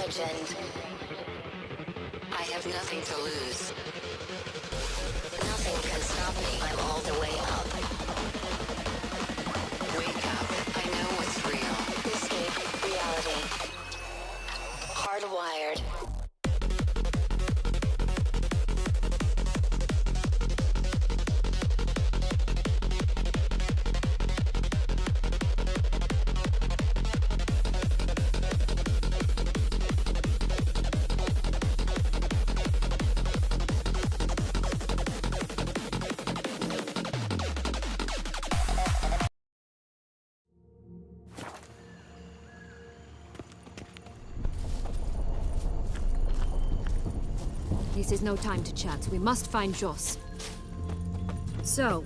legend. I have nothing to lose. Nothing can stop me. I'm all the way up. Wake up. I know what's real. Escape reality. Hardwired. This is no time to chat. We must find Joss. So,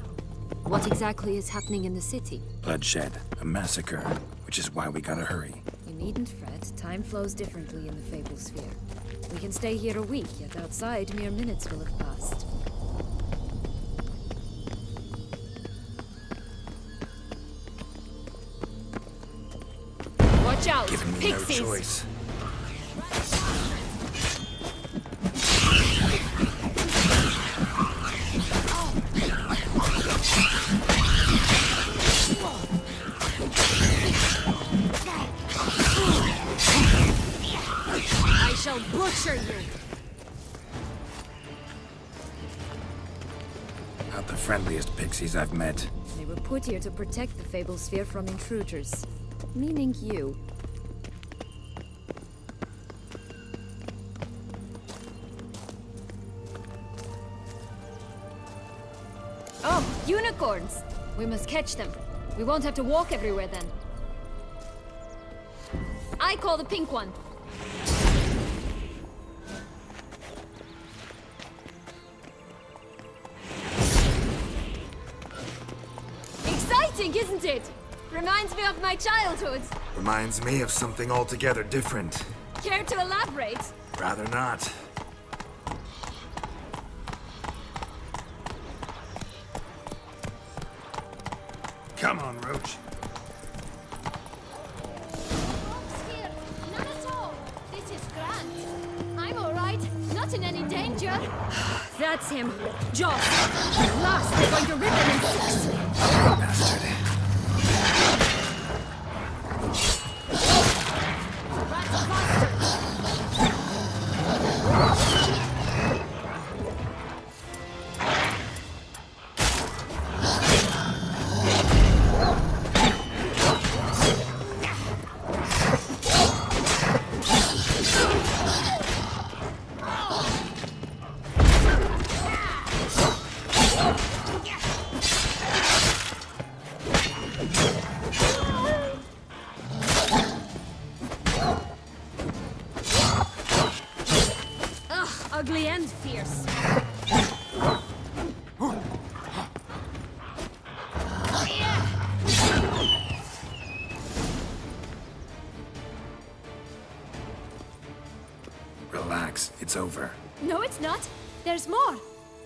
what exactly is happening in the city? Bloodshed, a massacre, which is why we gotta hurry. You needn't fret. Time flows differently in the Fable Sphere. We can stay here a week, yet outside mere minutes will have passed. Watch out! Giving me Pixies! no choice. I shall butcher you! Not the friendliest pixies I've met. They were put here to protect the Fable Sphere from intruders. Meaning you. Oh, unicorns! We must catch them. We won't have to walk everywhere then. I call the pink one. Exciting, isn't it? Reminds me of my childhood. Reminds me of something altogether different. Care to elaborate? Rather not. Come on, Roach. Here, none at all. This is grand. I'm all right. Not in any danger. That's him. Joss. At last, they're going to rip him in six. Bastard. That's faster. Ugh, ugly and fierce. Relax, it's over. No, it's not. There's more.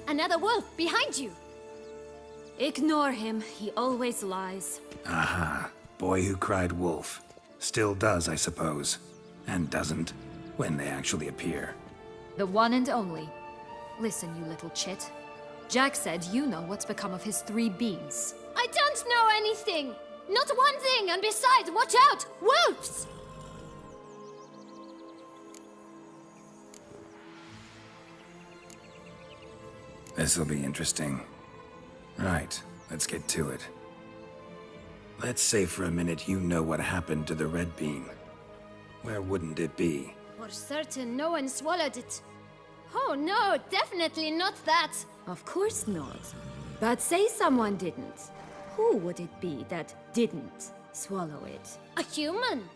Another wolf behind you. Ignore him. He always lies. Aha. Boy who cried wolf. Still does, I suppose. And doesn't, when they actually appear. The one and only. Listen, you little chit. Jack said you know what's become of his 3 beans. I don't know anything! Not one thing, and besides, watch out! Wolves! This'll be interesting. Right, let's get to it. Let's say for a minute you know what happened to the red bean. Where wouldn't it be? For certain, no one swallowed it. Oh no, definitely not that. Of course not. But say someone didn't. Who would it be that didn't swallow it? A human.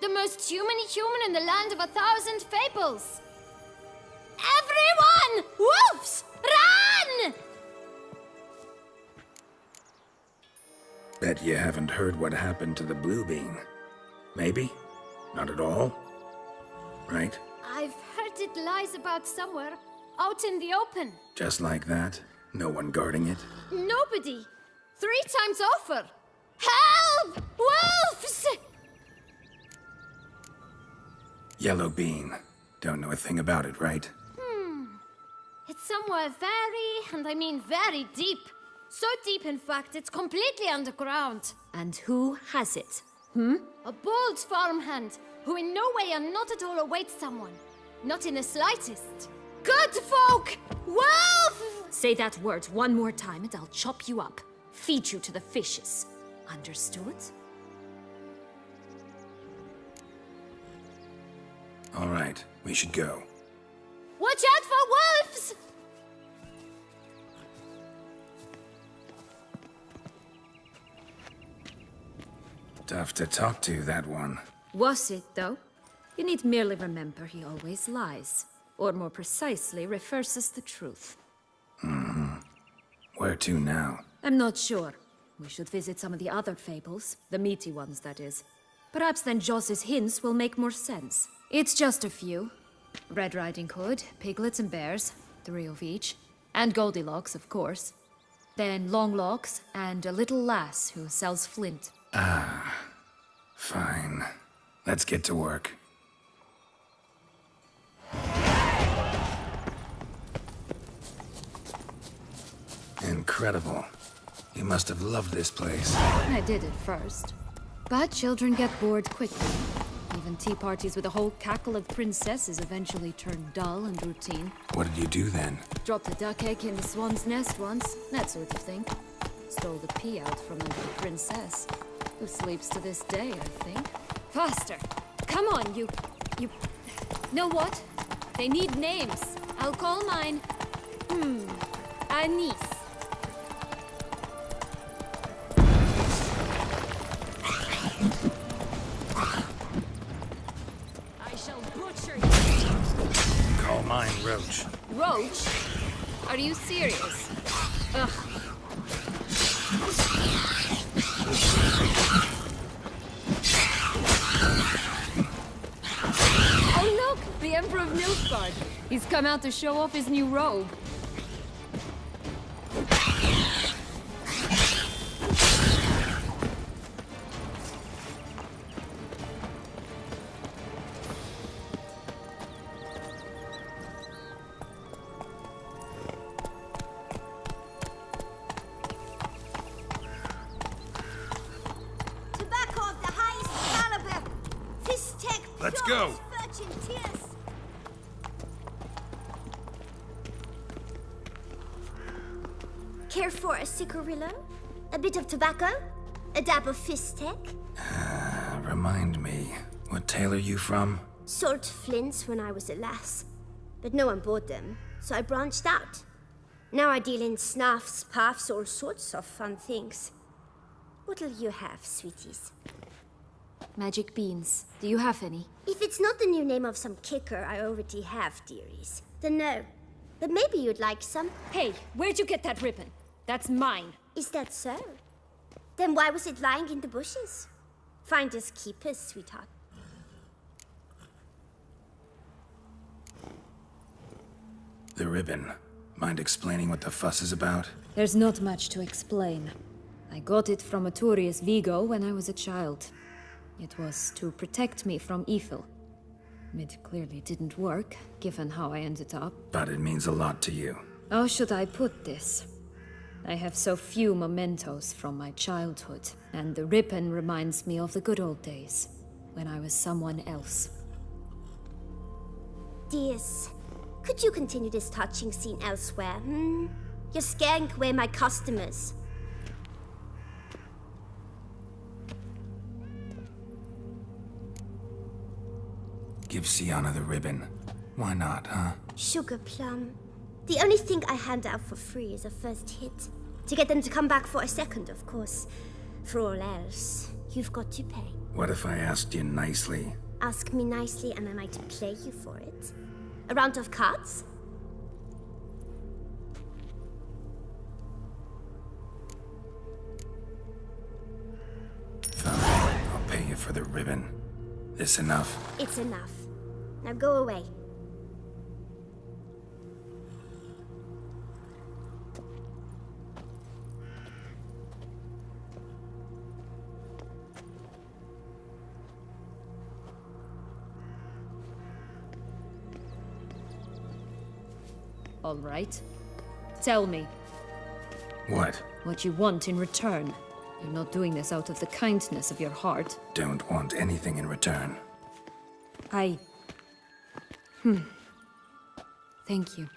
The most human-y human in the land of 1,000 fables. Everyone! Wolves! Run! Bet you haven't heard what happened to the blue bean. Maybe? Not at all? Right? I've heard it lies about somewhere, out in the open. Just like that? No one guarding it? Nobody. 3 times over. Help! Wolves! Yellow bean. Don't know a thing about it, right? It's somewhere very, and I mean very deep. So deep, in fact, it's completely underground. And who has it? A bold farmhand, who in no way and not at all awaits someone. Not in the slightest. Good folk! Wolf! Say that word one more time and I'll chop you up. Feed you to the fishes. Understood? All right, we should go. Watch out for wolves! Tough to talk to, that one. Was it, though? You need merely remember he always lies. Or more precisely, reverses the truth. Where to now? I'm not sure. We should visit some of the other fables. The meaty ones, that is. Perhaps then Joss's hints will make more sense. It's just a few. Red Riding Hood, piglets and bears, 3 of each. And Goldilocks, of course. Then Longlocks, and a little lass who sells flint. Fine. Let's get to work. Incredible. You must have loved this place. I did at first. But children get bored quickly. Even tea parties with a whole cackle of princesses eventually turn dull and routine. What did you do then? Dropped a duck egg in the swan's nest once, that sort of thing. Stole the pea out from under the princess, who sleeps to this day, I think. Faster! Come on, you... Know what? They need names. I'll call mine... Anise. I shall butcher you. Call mine Roach. Roach? Are you serious? Ugh. Oh look! The Emperor of Nilfgaard. He's come out to show off his new robe. Tobacco of the highest caliber. This tech Let's pure go. as virgin tears. Care for a cigarillo? A bit of tobacco? A dab of fistek? Remind me, what tale are you from? Sold flints when I was a lass. But no one bought them, so I branched out. Now I deal in snuffs, puffs, all sorts of fun things. What'll you have, sweeties? Magic beans. Do you have any? If it's not the new name of some kicker I already have, dearies, then no. But maybe you'd like some. Hey, where'd you get that ribbon? That's mine. Is that so? Then why was it lying in the bushes? Finders keepers, sweetheart. The ribbon. Mind explaining what the fuss is about? There's not much to explain. I got it from Aturius Vigo when I was a child. It was to protect me from evil. It clearly didn't work, given how I ended up. But it means a lot to you. How should I put this? I have so few mementos from my childhood, and the ribbon reminds me of the good old days, when I was someone else. Dears, could you continue this touching scene elsewhere, You're scaring away my customers. Give Sienna the ribbon. Why not, huh? Sugar plum. The only thing I hand out for free is a first hit. To get them to come back for a second, of course. For all else, you've got to pay. What if I asked you nicely? Ask me nicely and I might play you for it. A round of cards? Fine, I'll pay you for the ribbon. This enough? It's enough. Now go away. All right. Tell me What? what you want in return. You're not doing this out of the kindness of your heart. Don't want anything in return. Thank you.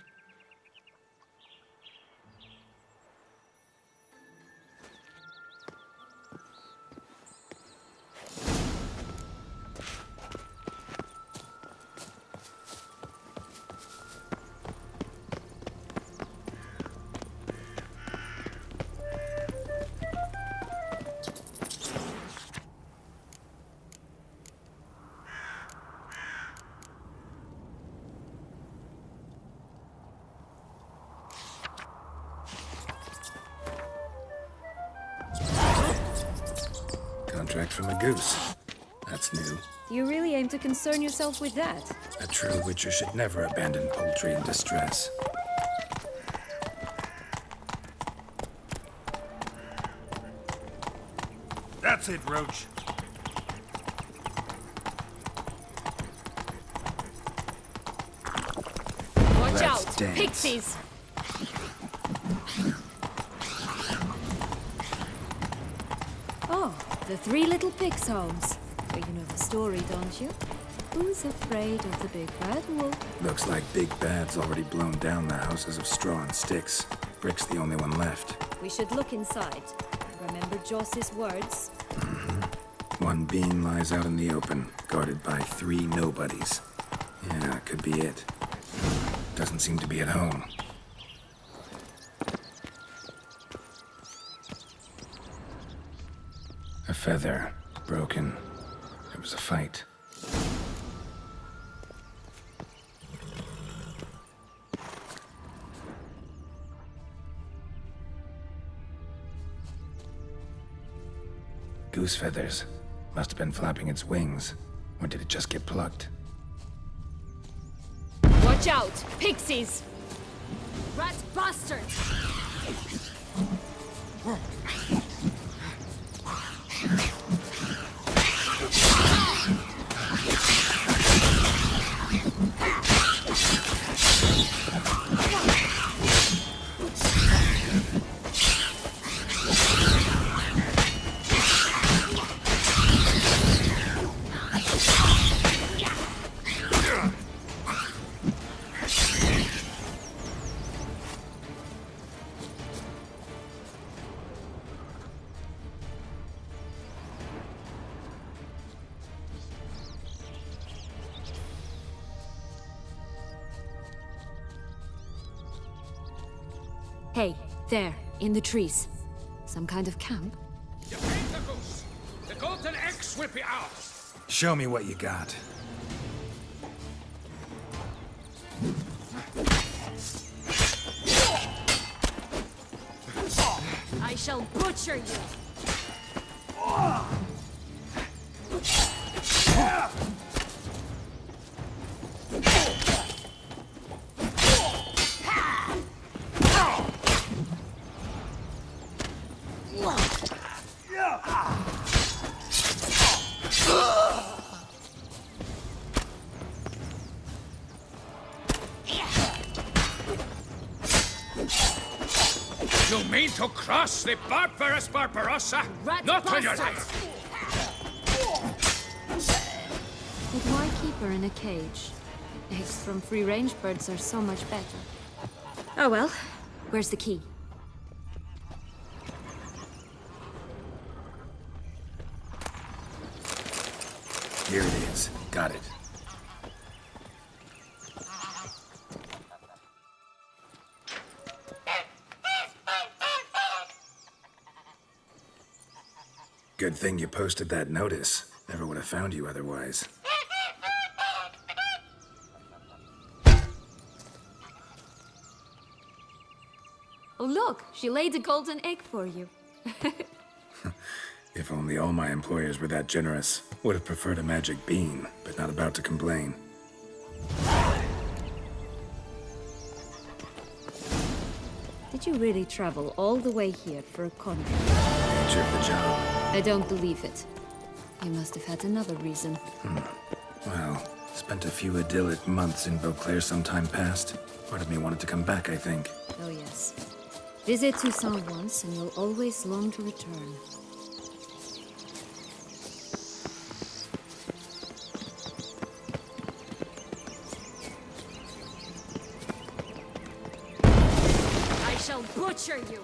Contract from a goose. That's new. Do you really aim to concern yourself with that? A true witcher should never abandon poultry in distress. That's it, ROG. Watch Let's out! dance. Pixies! Oh, the three little pigs' homes. Well, you know the story, don't you? Who's afraid of the big bad wolf? Looks like Big Bad's already blown down the houses of straw and sticks. Brick's the only one left. We should look inside. Remember Joss's words? One being lies out in the open, guarded by three nobodies. Yeah, could be it. Doesn't seem to be at home. A feather, broken. There was a fight. Goose feathers. Must have been flapping its wings. Or did it just get plucked? Watch out! Pixies! Rat bastards! Hey, there, in the trees. Some kind of camp? You paid the goose. The golden eggs will be ours. Show me what you got. I shall butcher you! You mean to cross the barbarous Barbarossa? Rat Not on your bastard! life! But why keep her in a cage? Eggs from free-range birds are so much better. Oh well, where's the key? Here it is. Got it. Good thing you posted that notice. Never would have found you otherwise. Oh look, she laid a golden egg for you. If only all my employers were that generous. Would have preferred a magic bean, but not about to complain. Did you really travel all the way here for a contract? Nature of the job. I don't believe it. You must have had another reason. Well, Spent a few idyllic months in Beauclair some time past. Part of me wanted to come back, I think. Oh yes. Visit Toussaint once, and you'll always long to return. I shall butcher you!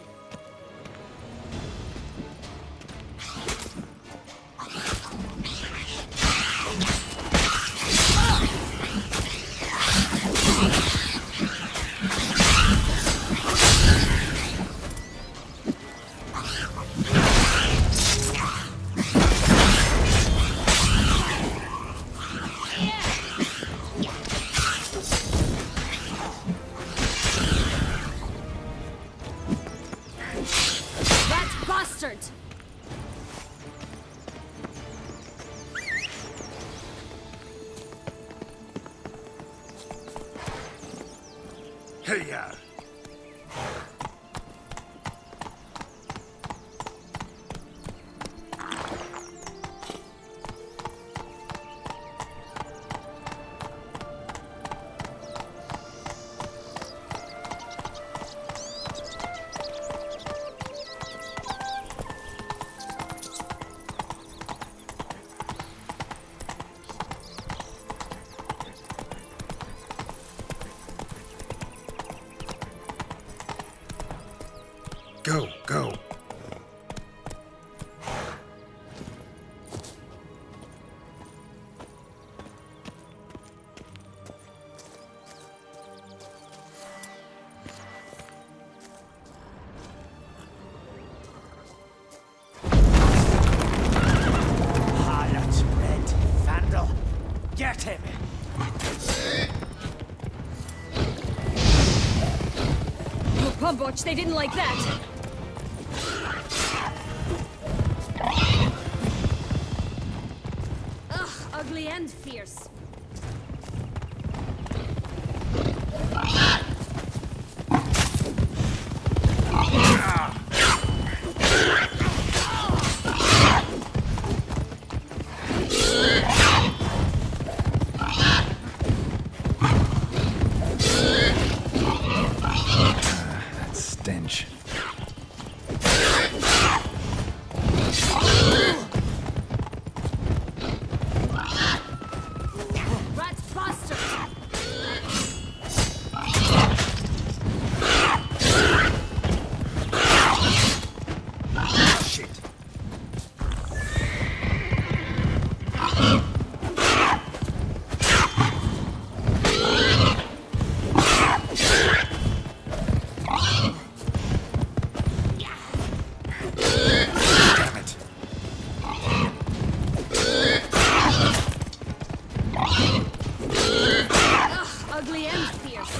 Bastard! Hey, ya. Go, go. That's Red. Vandal. Get him! Oh, Pumboch, they didn't like that! Ugh, ugly and fierce. That stench. Rat bastard! Shit. Damn it. Ugh, ugly and fierce.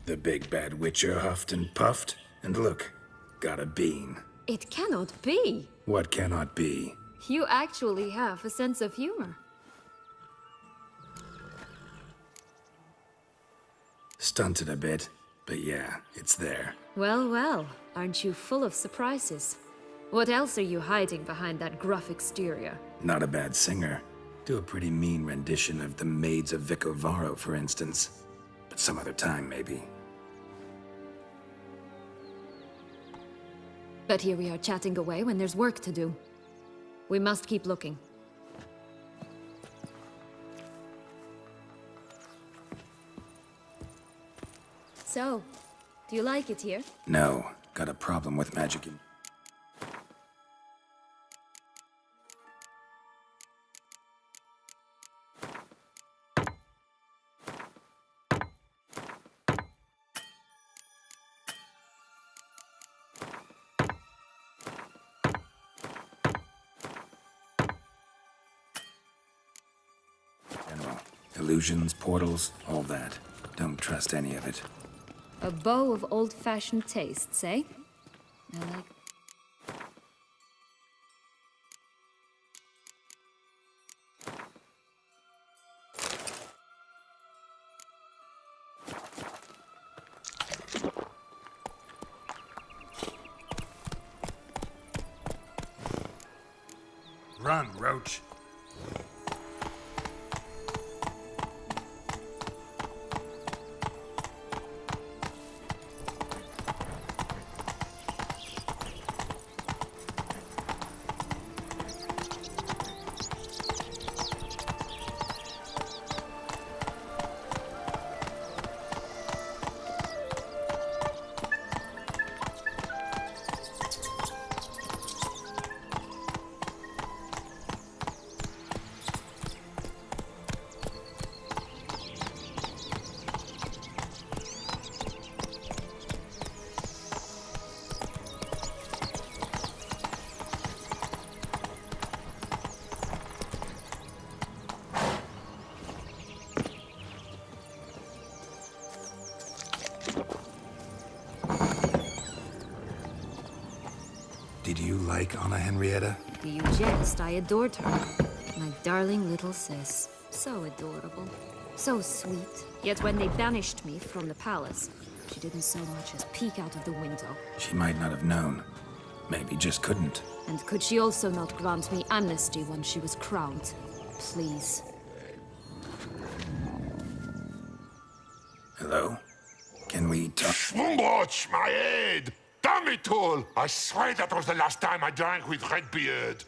The big bad witcher huffed and puffed, and look, got a bean. It cannot be. What cannot be? You actually have a sense of humor. Stunted a bit, but yeah, it's there. Well, well, aren't you full of surprises? What else are you hiding behind that gruff exterior? Not a bad singer. Do a pretty mean rendition of the Maids of Vicovaro, for instance. But some other time, maybe. But here we are chatting away when there's work to do. We must keep looking. So, do you like it here? No, got a problem with magic. Illusions, portals, all that. Don't trust any of it. A bow of old-fashioned tastes, eh? I like... Run, Roach. Did you like Anna Henrietta? Do you jest? I adored her. My darling little sis. So adorable. So sweet. Yet when they banished me from the palace, she didn't so much as peek out of the window. She might not have known. Maybe just couldn't. And could she also not grant me amnesty when she was crowned? Please. Hello? Can we talk? Schwumbroch, my head! Damn it all! I swear that was the last time I drank with Redbeard.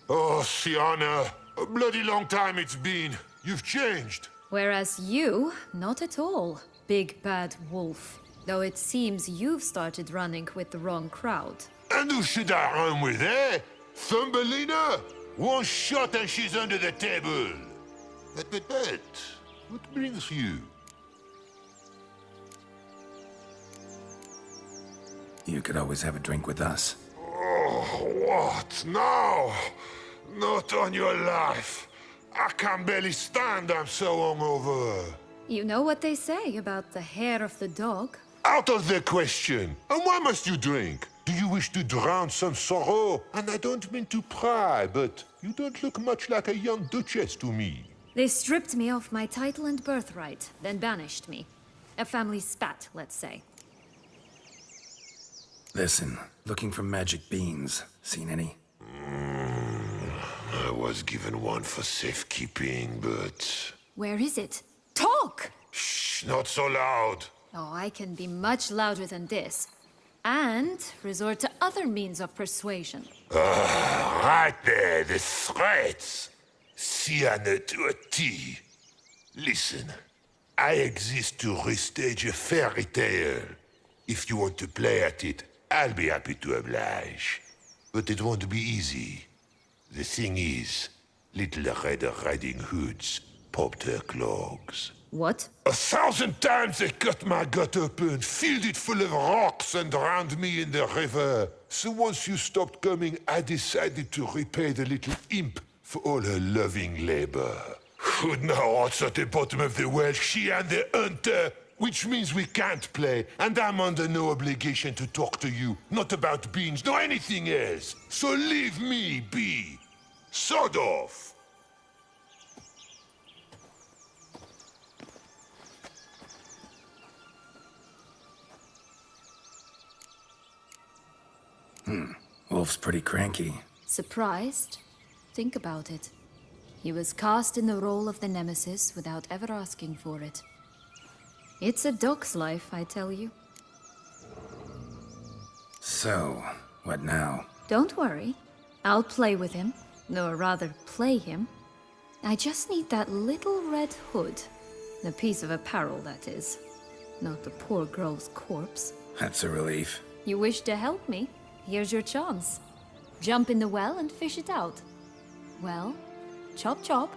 Oh, Sienna, a bloody long time it's been. You've changed. Whereas you, not at all, big bad wolf. Though it seems you've started running with the wrong crowd. And who should I run with, eh? Thumbelina? One shot and she's under the table. But, what brings you? You could always have a drink with us. Oh, what now? Not on your life. I can barely stand, I'm so hungover. You know what they say about the hair of the dog? Out of the question. And why must you drink? Do you wish to drown some sorrow? And I don't mean to pry, but you don't look much like a young duchess to me. They stripped me of my title and birthright, then banished me. A family spat, let's say. Listen, looking for magic beans. Seen any? I was given one for safekeeping, but... Where is it? Talk! Shh, not so loud. Oh, I can be much louder than this. And resort to other means of persuasion. Right there, the threats. Sienna to a T. Listen, I exist to restage a fairy tale. If you want to play at it, I'll be happy to oblige. But it won't be easy. The thing is, little Red Riding Hoods popped her clogs. What? 1,000 times they cut my gut open, filled it full of rocks and drowned me in the river. So once you stopped coming, I decided to repay the little imp for all her loving labor. Who'd know what's at the bottom of the well? She and the hunter. Which means we can't play, and I'm under no obligation to talk to you. Not about beans, nor anything else. So leave me be. Sod off. Wolf's pretty cranky. Surprised? Think about it. He was cast in the role of the Nemesis without ever asking for it. It's a dog's life, I tell you. So, what now? Don't worry. I'll play with him. Or rather, play him. I just need that little red hood. The piece of apparel, that is. Not the poor girl's corpse. That's a relief. You wish to help me? Here's your chance. Jump in the well and fish it out. Well, chop chop.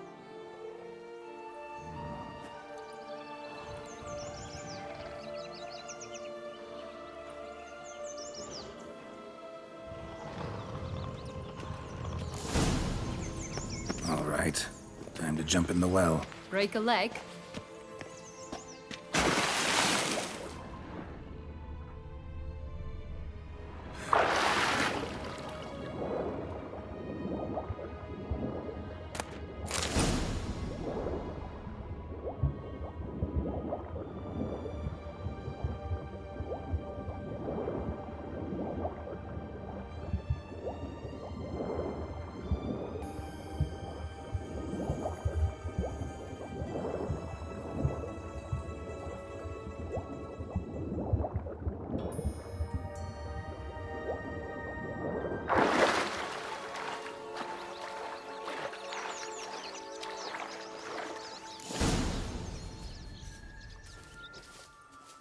All right. Time to jump in the well. Break a leg?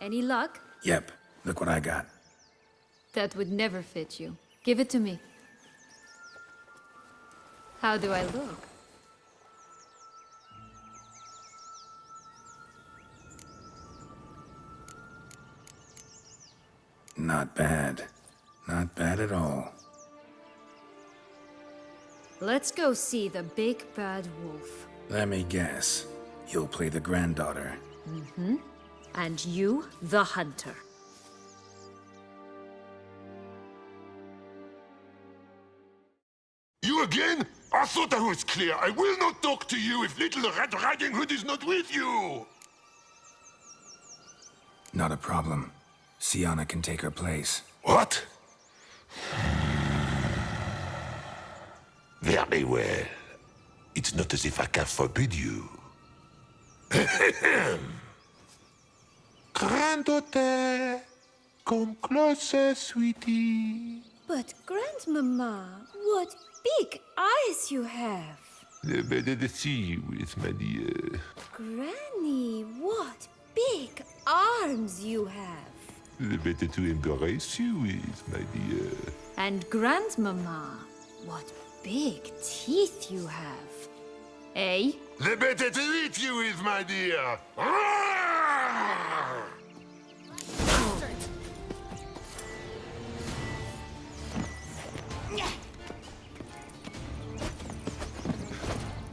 Any luck? Yep, look what I got. That would never fit you. Give it to me. How do I look? Not bad. Not bad at all. Let's go see the big bad wolf. Let me guess. You'll play the granddaughter. And you, the hunter. You again? I thought I was clear. I will not talk to you if Little Red Riding Hood is not with you! Not a problem. Sienna can take her place. What? Very well. It's not as if I can forbid you. Granddaughter, come closer, sweetie. But Grandmama, what big eyes you have. The better to see you with, my dear. Granny, what big arms you have. The better to embrace you with, my dear. And Grandmama, what big teeth you have. Eh? The better to eat you with, my dear.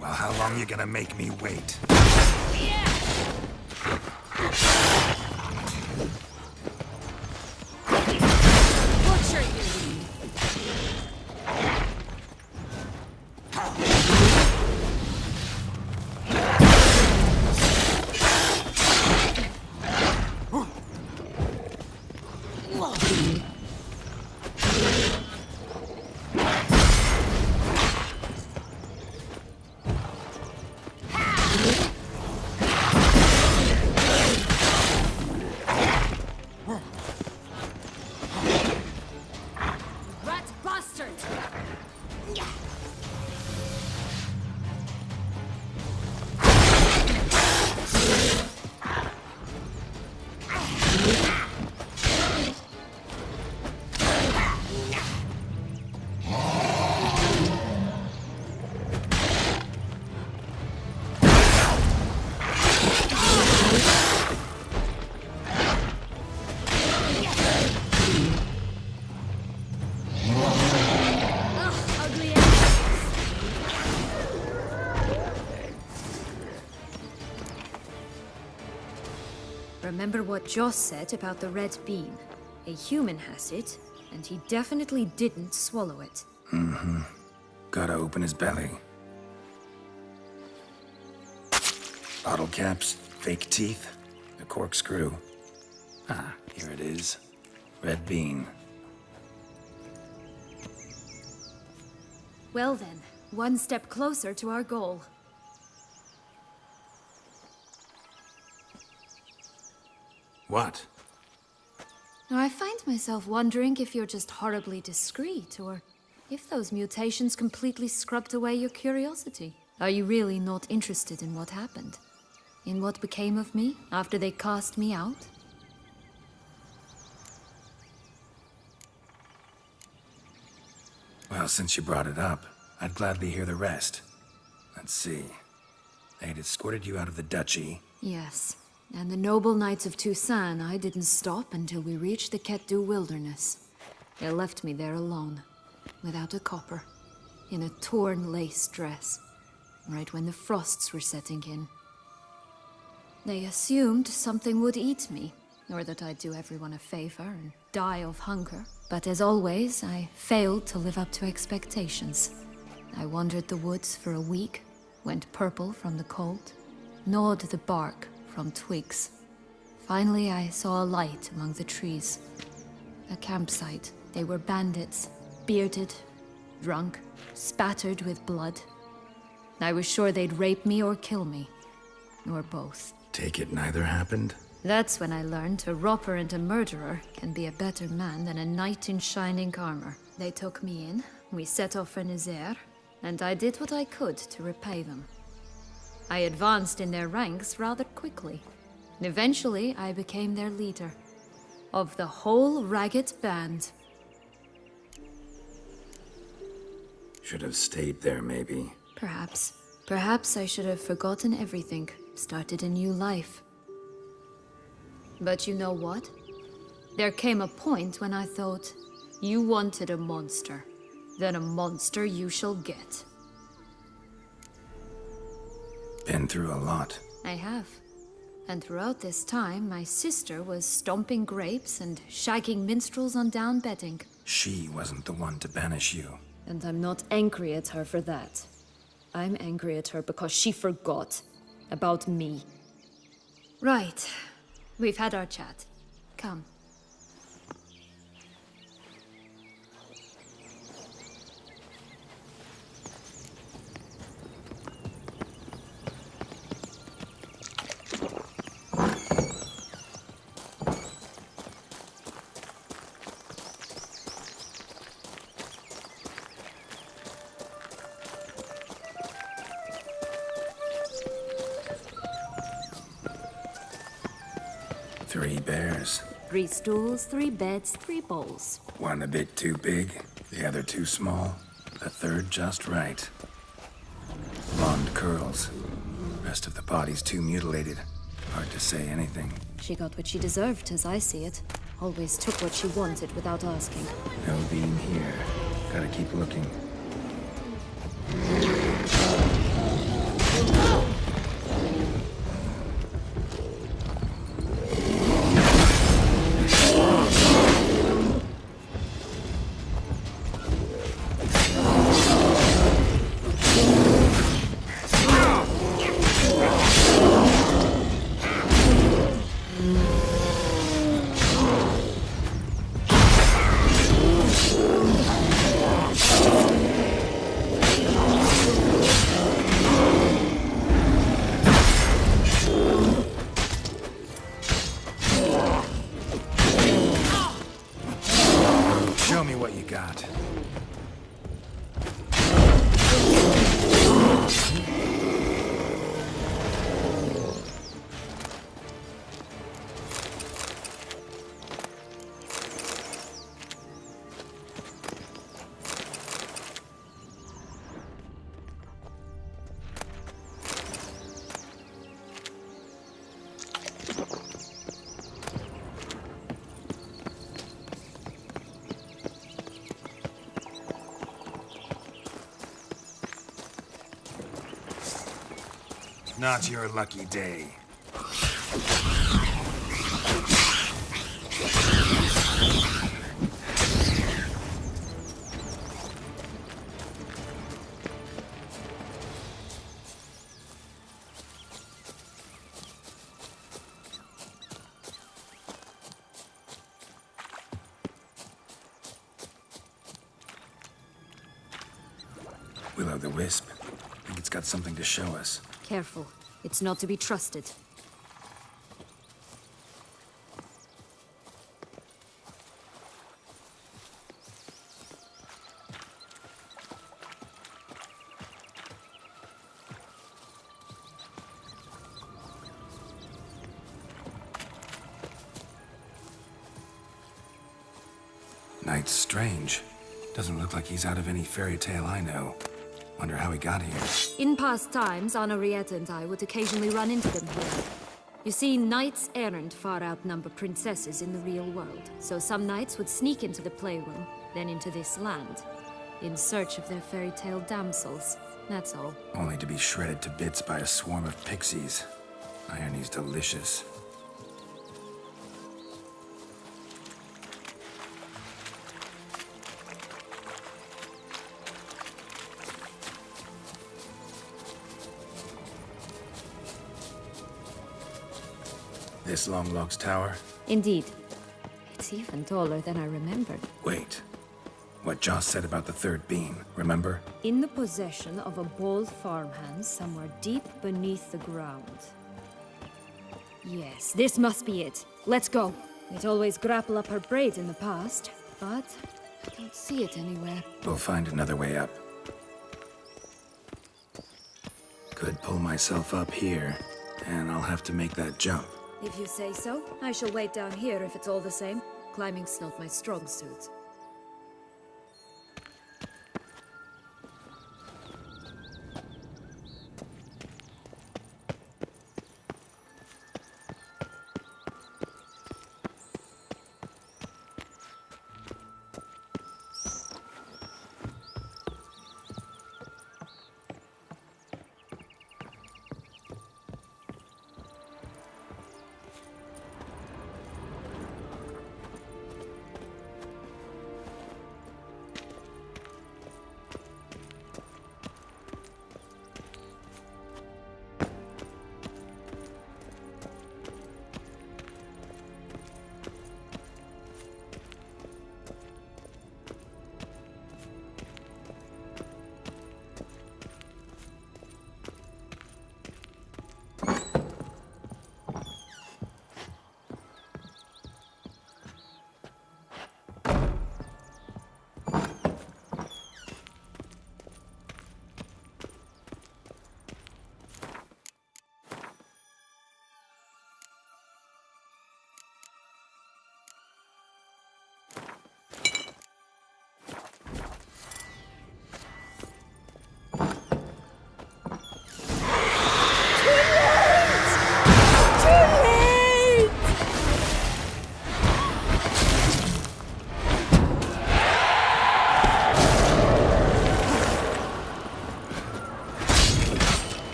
Well, how long you gonna make me wait? Rat bastard! Remember what Joss said about the red bean. A human has it, and he definitely didn't swallow it. Gotta open his belly. Bottle caps, fake teeth, a corkscrew. Ah, here it is. Red bean. Well then, one step closer to our goal. What? Now, I find myself wondering if you're just horribly discreet, or if those mutations completely scrubbed away your curiosity. Are you really not interested in what happened? In what became of me after they cast me out? Well, since you brought it up, I'd gladly hear the rest. Let's see. They'd escorted you out of the duchy. Yes. And the noble knights of Toussaint, I didn't stop until we reached the Ketdu wilderness. They left me there alone, without a copper, in a torn lace dress. right when the frosts were setting in. They assumed something would eat me, or that I'd do everyone a favor and die of hunger. But as always, I failed to live up to expectations. I wandered the woods for a week, went purple from the cold, gnawed the bark from twigs. Finally, I saw a light among the trees. A campsite. They were bandits, bearded, drunk, spattered with blood. I was sure they'd rape me or kill me, or both. Take it neither happened? That's when I learned a robber and a murderer can be a better man than a knight in shining armor. They took me in, we set off for Nazaire, and I did what I could to repay them. I advanced in their ranks rather quickly. Eventually, I became their leader. Of the whole ragged band. Should have stayed there, maybe. Perhaps. Perhaps I should have forgotten everything, started a new life. But you know what? There came a point when I thought, you wanted a monster. Then a monster you shall get. Been through a lot. I have. And throughout this time, my sister was stomping grapes and shagging minstrels on down bedding. She wasn't the one to banish you. And I'm not angry at her for that. I'm angry at her because she forgot about me. Right. We've had our chat. Come. Three bears. 3 stools, 3 beds, 3 bowls. One a bit too big, the other too small, the third just right. Blonde curls. Rest of the body's too mutilated. Hard to say anything. She got what she deserved, as I see it. Always took what she wanted without asking. No beam here. Gotta keep looking. Show me what you got. Not your lucky day. Will-o'-the-wisp. I think it's got something to show us. Careful. It's not to be trusted. Knight's strange. Doesn't look like he's out of any fairy tale I know. Wonder how he got here. In past times, Henrietta and I would occasionally run into them here. You see, knights errant far outnumber princesses in the real world. So some knights would sneak into the playroom, then into this land, in search of their fairy tale damsels. That's all. Only to be shredded to bits by a swarm of pixies. Irony's delicious. This Longlog's tower? Indeed. It's even taller than I remembered. Wait. What Joss said about the third beam, remember? In the possession of a bold farmhand somewhere deep beneath the ground. Yes, this must be it. Let's go. We'd always grapple up her braids in the past, but I don't see it anywhere. We'll find another way up. Could pull myself up here, and I'll have to make that jump. If you say so, I shall wait down here if it's all the same. Climbing's not my strong suit.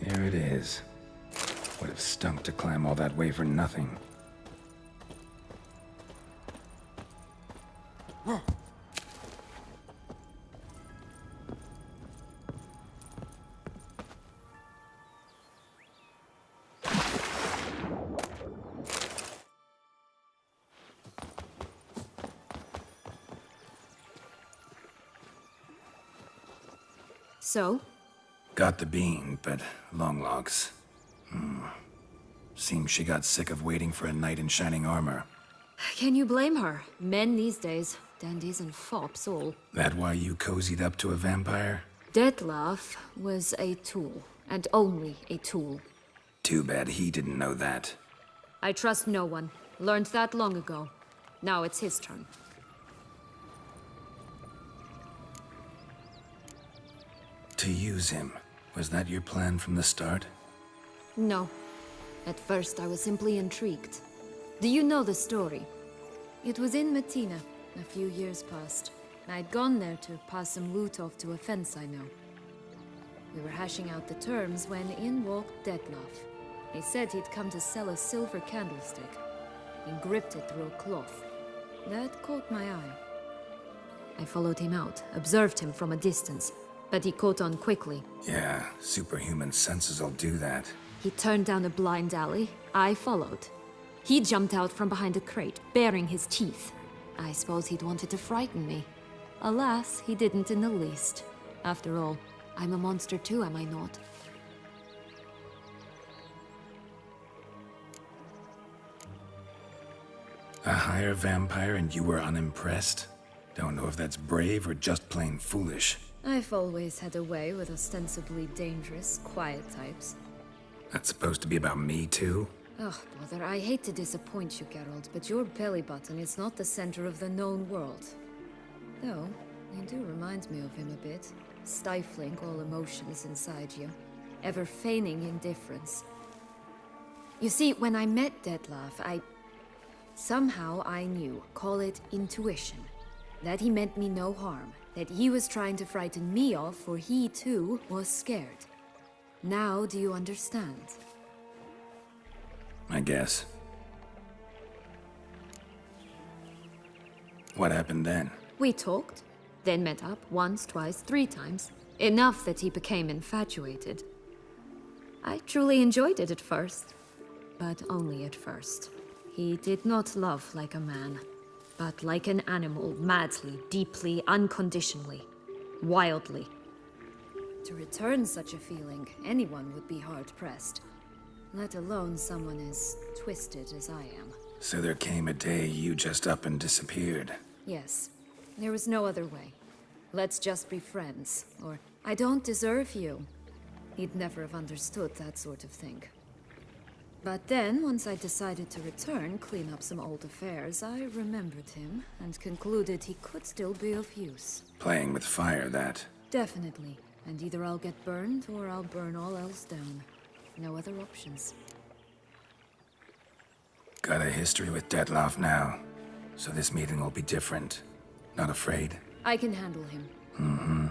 Here it is. Would have stunk to climb all that way for nothing. So? Got the bean, but long logs. Seems she got sick of waiting for a knight in shining armor. Can you blame her? Men these days, dandies and fops all. That why you cozied up to a vampire? Dettlaff was a tool, and only a tool. Too bad he didn't know that. I trust no one. Learned that long ago. Now it's his turn. To use him. Was that your plan from the start? No. At first, I was simply intrigued. Do you know the story? It was in Metina, a few years past. I'd gone there to pass some loot off to a fence I know. We were hashing out the terms when in walked Dettlaff. He said he'd come to sell a silver candlestick. He gripped it through a cloth. That caught my eye. I followed him out, observed him from a distance, but he caught on quickly. Yeah, superhuman senses will do that. He turned down a blind alley. I followed. He jumped out from behind a crate, baring his teeth. I suppose he'd wanted to frighten me. Alas, he didn't in the least. After all, I'm a monster too, am I not? A higher vampire and you were unimpressed? Don't know if that's brave or just plain foolish. I've always had a way with ostensibly dangerous, quiet types. That's supposed to be about me too? Oh, brother, I hate to disappoint you, Geralt, but your belly button is not the center of the known world. Though, you do remind me of him a bit. Stifling all emotions inside you. Ever feigning indifference. You see, when I met Detlef, somehow I knew, call it intuition, that he meant me no harm, that he was trying to frighten me off, for he too was scared. Now do you understand? I guess. What happened then? We talked, then met up once, twice, 3 times. Enough that he became infatuated. I truly enjoyed it at first, but only at first. He did not love like a man, but like an animal, madly, deeply, unconditionally, wildly. To return such a feeling, anyone would be hard-pressed, let alone someone as twisted as I am. So there came a day you just up and disappeared. Yes, there was no other way. Let's just be friends, or I don't deserve you. He'd never have understood that sort of thing. But then, once I decided to return, clean up some old affairs, I remembered him and concluded he could still be of use. Playing with fire, that. Definitely. And either I'll get burned, or I'll burn all else down. No other options. Got a history with Detlef now, so this meeting will be different. Not afraid? I can handle him. Mm-hmm.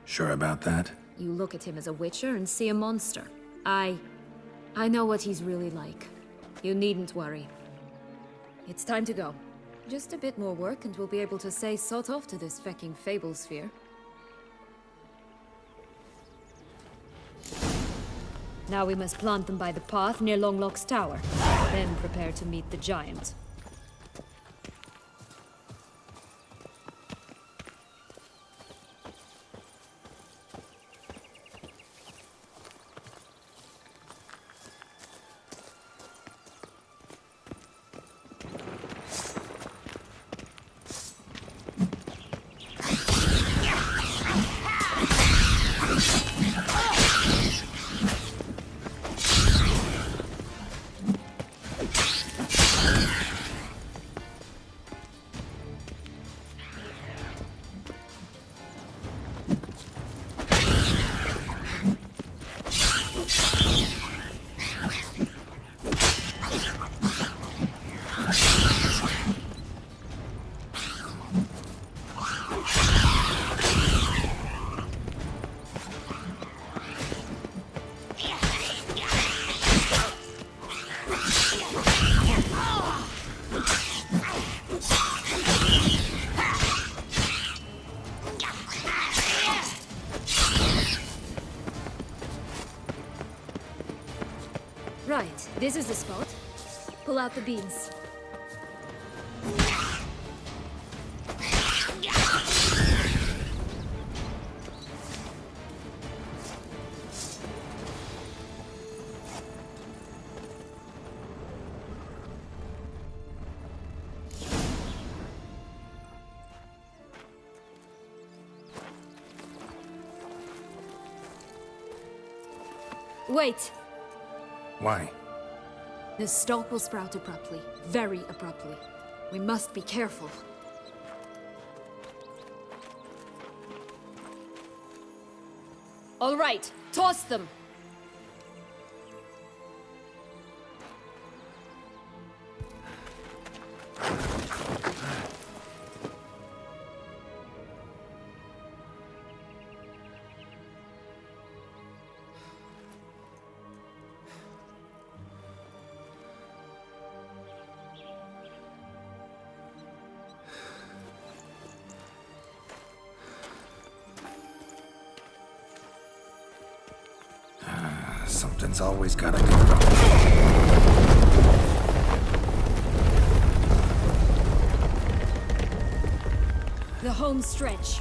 Sure about that? You look at him as a witcher and see a monster. I know what he's really like. You needn't worry. It's time to go. Just a bit more work and we'll be able to say sod off to this fecking fable sphere. Now we must plant them by the path near Longlock's tower. Then prepare to meet the giant. Right, this is the spot. Pull out the beans. Wait! Why? The stalk will sprout abruptly. Very abruptly. We must be careful. All right, toss them! Something's always gotta go wrong. The home stretch.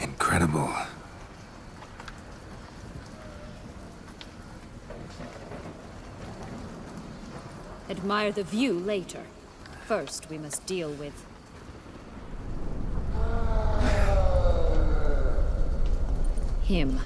Incredible. Admire the view later. First, we must deal with... him.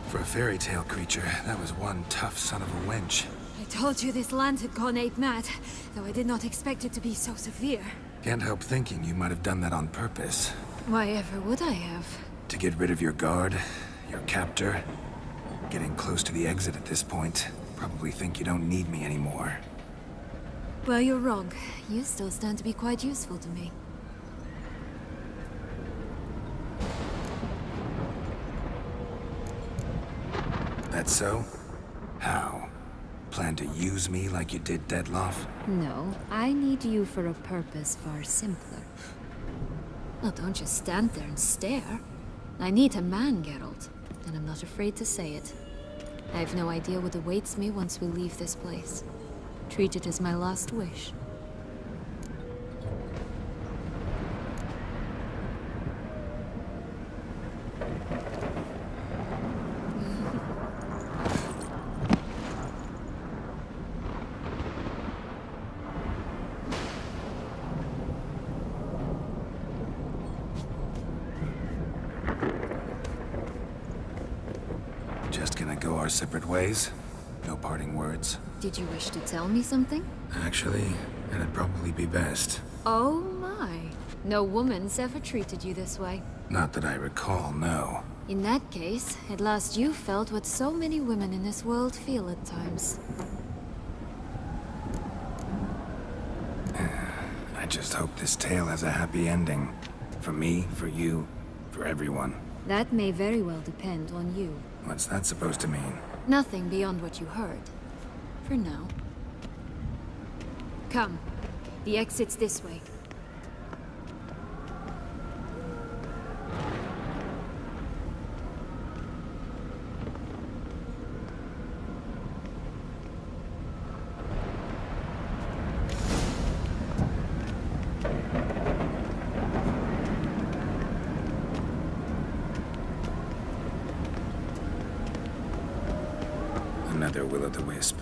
For a fairy tale creature, that was one tough son of a wench. I told you this land had gone ape mad, though I did not expect it to be so severe. Can't help thinking you might have done that on purpose. Why ever would I have? To get rid of your guard, your captor. Getting close to the exit at this point. Probably think you don't need me anymore. Well, you're wrong. You still stand to be quite useful to me. That's so? How? Plan to use me like you did Deadloff? No, I need you for a purpose far simpler. Well, don't just stand there and stare. I need a man, Geralt, and I'm not afraid to say it. I have no idea what awaits me once we leave this place. Treat it as my last wish. Just gonna go our separate ways? No parting words? Did you wish to tell me something? Actually, it'd probably be best. Oh my. No woman's ever treated you this way. Not that I recall, no. In that case, at last you felt what so many women in this world feel at times. I just hope this tale has a happy ending. For me, for you, for everyone. That may very well depend on you. What's that supposed to mean? Nothing beyond what you heard. For now. Come. The exit's this way. Another will-o'-the-wisp.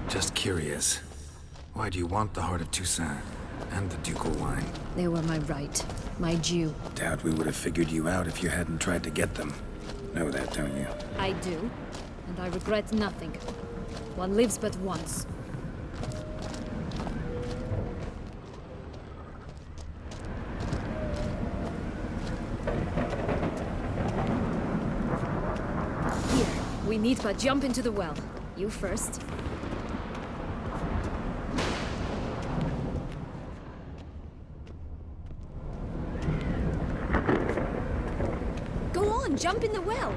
Just curious. Why do you want the Heart of Toussaint and the ducal wine? They were my right. My due. Doubt we would have figured you out if you hadn't tried to get them. Know that, don't you? I do. And I regret nothing. One lives but once. Here, we need but jump into the well. You first. Go on, jump in the well.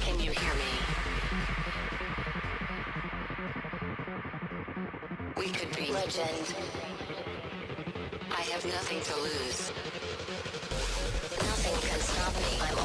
Can you hear me? We could be legend. I have nothing to lose. Nothing can stop me. I'm